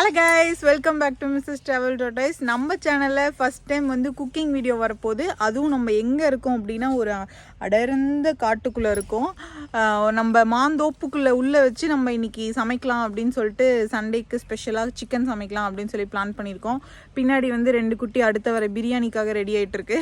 Hello guys, welcome back to Mrs travel tortoise. நம்ம சேனலில் first time வந்து cooking video வரப்போகுது. அதுவும் நம்ம எங்கே இருக்கோம் அப்படின்னா ஒரு அடர்ந்த காட்டுக்குள்ளே இருக்கோம். நம்ம மாந்தோப்புக்குள்ளே உள்ளே வச்சு நம்ம இன்றைக்கி சமைக்கலாம் அப்படின்னு சொல்லிட்டு சண்டேக்கு ஸ்பெஷலாக சிக்கன் சமைக்கலாம் அப்படின்னு சொல்லி பிளான் பண்ணியிருக்கோம். பின்னாடி வந்து 2 குட்டி அடுத்த வர பிரியாணிக்காக ரெடி ஆகிட்டுருக்கு.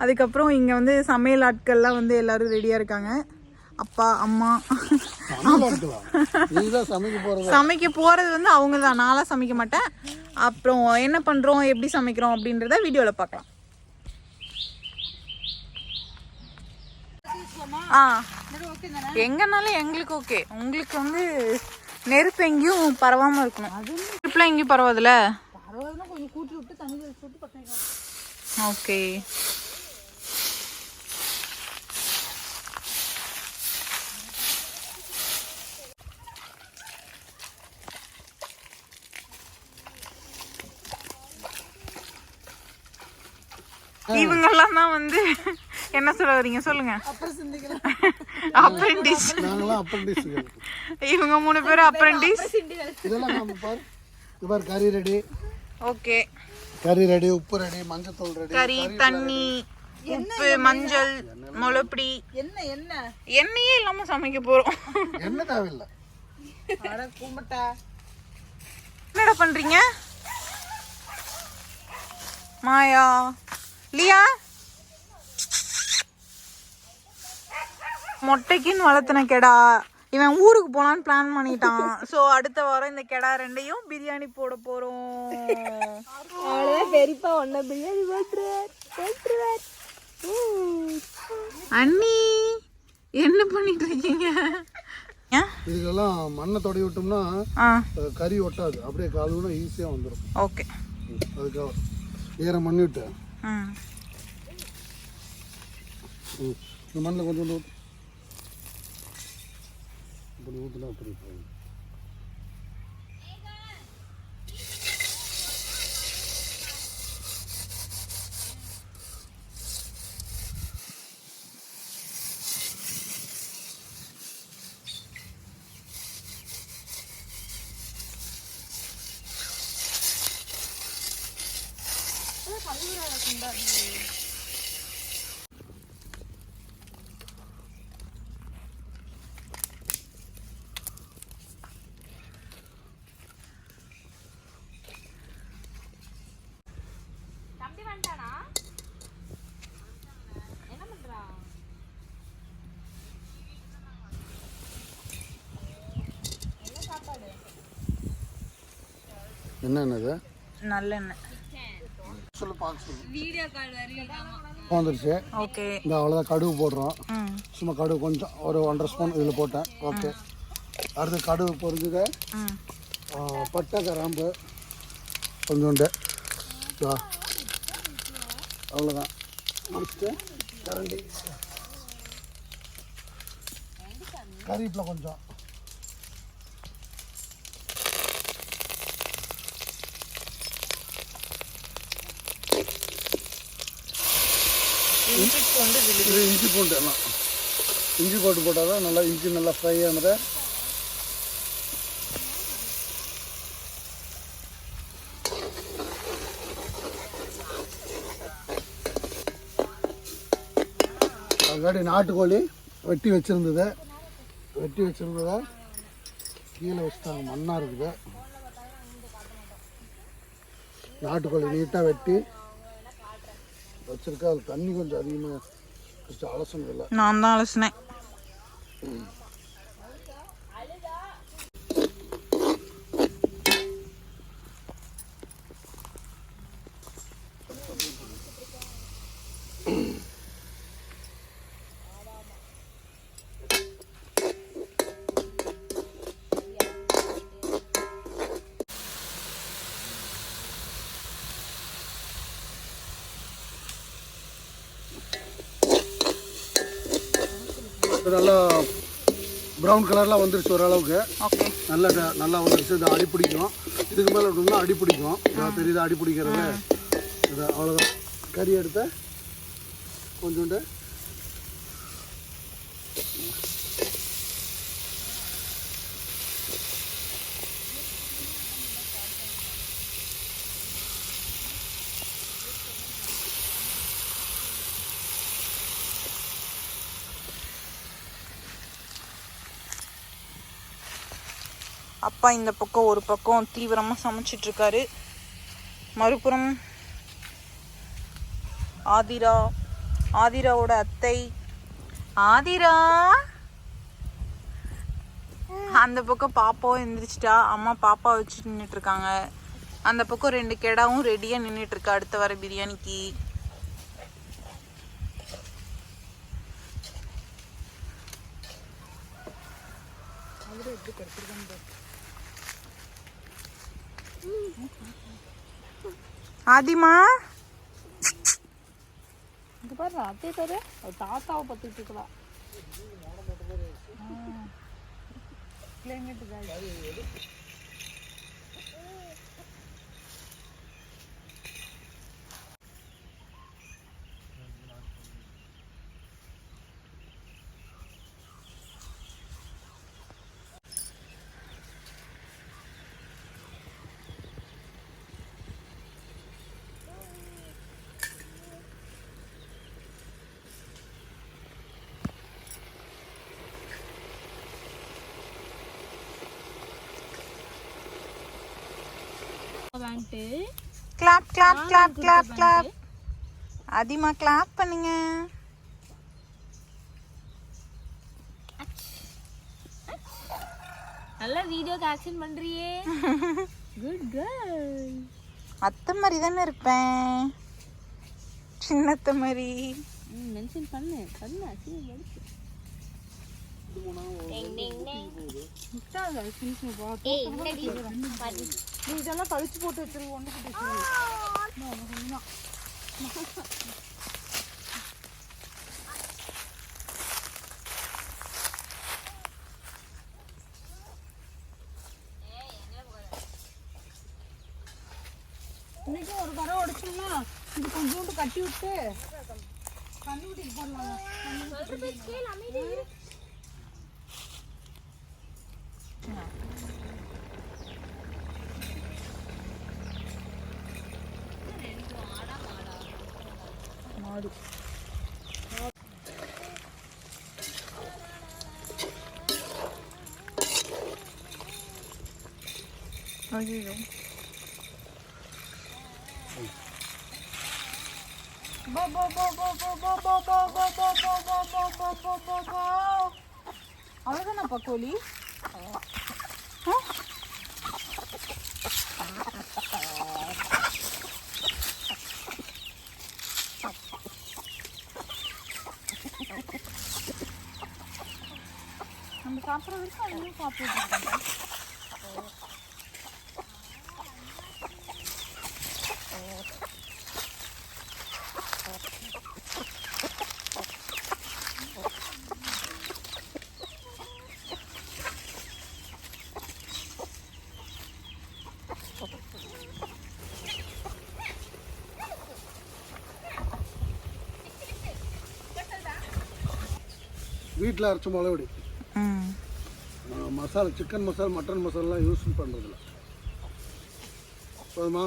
அதுக்கப்புறம் இங்கே வந்து சமையல் ஆட்கள்லாம் வந்து எல்லோரும் ரெடியாக இருக்காங்க. அப்பா அம்மா சமைக்க போறது வந்து அவங்க தான், நான்லாம் சமைக்க மாட்டேன். அப்புறம் என்ன பண்றோம், எப்படி சமைக்கிறோம் அப்படின்றத வீடியோல பார்க்கலாம். எங்கனாலும் எங்களுக்கு ஓகே. உங்களுக்கு வந்து நெருப்பு எங்கேயும் பரவாம இருக்கணும். நெருப்புல எங்கேயும் பரவாதுல. ஓகே, இவங்கெல்லாம் தான் வந்து என்ன சொல்ல வரீங்க சொல்லுங்க. அப்ரெண்டிஸ். இவங்க 3 பேரும் அப்ரெண்டிஸ். கறி ரெடி. ஓகே, கறி ரெடி, உப்பு ரெடி, மஞ்சள் தூள் ரெடி, கறி, தண்ணி, உப்பு, மஞ்சள், மிளகுப்பொடி, எண்ணெயே இல்லாம சமைக்க போறோம். என்ன தேவையில்லை. என்னடா பண்றீங்க மாயா? லியா மொட்டைக்குன்னு வளர்த்துன கெடா இவன் ஊருக்கு போலான்னு பிளான் பண்ணிட்டான். ஸோ அடுத்த வாரம் இந்த கெடா 2ஐயும் பிரியாணி போட போறோம். பெரியப்பா ஒன்ன பிரியாணி அண்ணி என்ன பண்ணிட்டு இருக்கீங்க? இதுக்கெல்லாம் மண்ணை தொடை விட்டோம்னா கறி ஒட்டாது, அப்படியே காலுனா ஈஸியாக வந்துடும். ஓகே, அதுக்காக ஈரம் மண்ணி விட்டு இந்த மண்ணில் கொஞ்சம் இப்படி ஊற்றுனா அப்படி என்னது நல்லெண்ணெய் வந்துருச்சு. ஓகே, இந்த அவ்வளோதான். கடுகு போடுறோம். சும்மா கடுகு கொஞ்சம் ஒரு 1.5 ஸ்பூன் இதில் போட்டேன். ஓகே, அடுத்து கடுகு பொரிஞ்சுக்க பட்டை கிராம்பு கொஞ்சோண்டு அவ்வளோதான் முடிச்சுட்டு கரண்டி கறிவேப்பிலை கொஞ்சம் இஞ்சி பூண்டு எல்லாம் இஞ்சி போட்டு போட்டால் தான் நல்லா இஞ்சி நல்லா ஃப்ரை ஆனதை. அதுக்காடி நாட்டுக்கோழி வெட்டி வச்சுருந்ததை கீழே வச்சுட்டாங்க, மண்ணாக இருக்குது. நாட்டுக்கோழி நீட்டாக வெட்டி வச்சிருக்கா. அது தண்ணி கொஞ்சம் அதிகமாக அலசணும். இல்லை, நான் தான் அலசினேன். நல்லா ப்ரௌன் கலர்லாம் வந்துருச்சு ஓரளவுக்கு. ஓகே, நல்லா வந்துருச்சு. இது அடி பிடிக்கும். இதுக்கு மேலே விட்டோம்னா அடி பிடிக்கும். தெரியுது அடி பிடிக்கிறது. இது அவ்வளோதான். கறி எடுத்த கொஞ்சோண்டு அப்பா இந்த பக்கம் ஒரு பக்கம் தீவிரமாக சமைச்சிட்ருக்காரு. மறுபுறம் ஆதிராவோட அத்தை ஆதிரா அந்த பக்கம் பாப்பாவும் எந்திரிச்சிட்டா. அம்மா பாப்பா வச்சு நின்றுட்டு இருக்காங்க. அந்த பக்கம் 2 கெடாவும் ரெடியாக நின்றுட்டு இருக்கா அடுத்த வர பிரியாணிக்கு. ஆதிமா இங்க பாரு அத்தை பாரு தாத்தாவை பத்திட்டு இருக்கலாம். Clap clap clap clap clap. அதிகமா கிளாப் பண்ணுங்க. நல்ல வீடியோக்கு ஆக்ஷன் பண்றியே. Good girl. அத்தை மாதிரி தானே இருப்பேன், சின்னத்த மாதிரி. மென்ஷன் பண்ணு அசிங்க எடுத்து. இதெல்லாம் கழிச்சு போட்டு வச்சிருக்கோம். இன்னைக்கு ஒரு கரை உடைச்சோம்னா இது கொஞ்சோண்டு கட்டி விட்டு கண்டுபிடிச்சு போடலாம். மாடு ஐயோ அவ்வளோதானப்பா கோழி. நம்ம சாப்பிட்ற வரைக்கும் அதுவும் சாப்பிட்டு வீட்டில் அரைச்ச மிளகுடி masala, chicken masala, mutton masala use பண்ணுறதில்ல. போதுமா?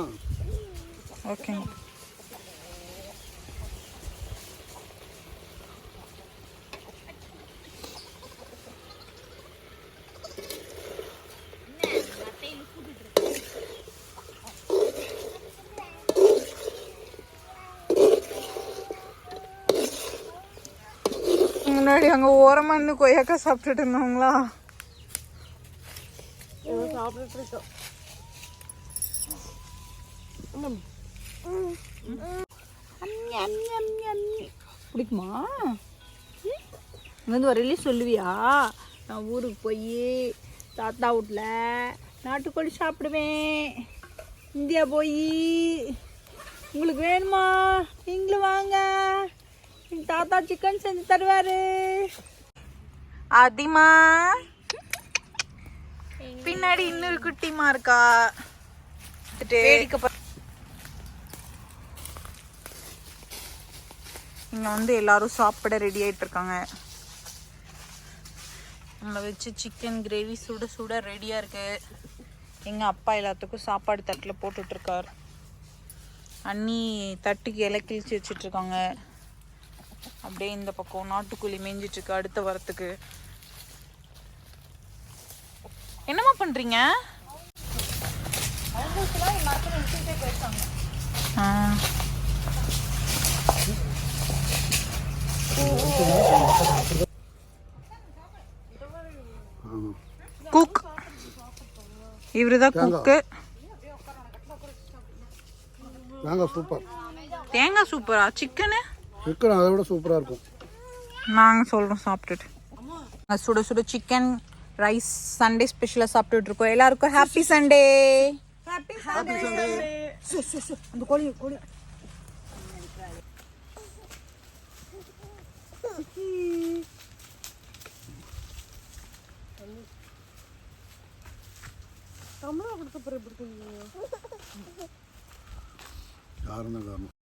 ஓகே. முன்னாடி அங்கே ஓரமாக இருந்து கொய்யாக்கா சாப்பிட்டுட்டு இருந்தவங்களா சாப்பிட்டுட்டு இருக்கோம். பிடிக்குமா? இங்கேருந்து வரையிலே சொல்லுவியா, நான் ஊருக்கு போய் தாத்தா வீட்டில் நாட்டுக்கோழி சாப்பிடுவேன், இந்தியா போய் உங்களுக்கு வேணுமா நீங்களும் வாங்க, எங்கள் தாத்தா சிக்கன் செஞ்சு தருவாரு. அதிமா பின்னாடி இன்னொரு குட்டிமா இருக்கா. இங்க வந்து எல்லாரும் சாப்பிட ரெடி ஆயிட்டு இருக்காங்க. நம்மளை வச்சு சிக்கன் கிரேவி சுட சுட ரெடியா இருக்கு. எங்க அப்பா எல்லாத்துக்கும் சாப்பாடு தட்டில் போட்டுட்டு இருக்கார். அண்ணி தட்டுக்கு இலை கிழிச்சு வச்சுட்டு இருக்காங்க. அப்படியே இந்த பக்கம் நாட்டுக்கோழி மேய்ஞ்சிட்டு இருக்கு அடுத்த வரத்துக்கு. என்னம்மா பண்றீங்க? குக் இவருதான் குக்கு. தேங்காய் சூப்பர். தேங்காய் சூப்பரா? சிக்கனு சிக்கன் அதை விட சூப்பராக இருக்கும். நாங்கள் சொல்கிறோம் சாப்பிட்டுட்டு. சுட சுட சிக்கன் ரைஸ் சண்டே ஸ்பெஷலாக சாப்பிட்டுட்டு இருக்கோம். எல்லாருக்கும் ஹாப்பி சண்டே. அந்த கோழி யாருன்னு காரணம்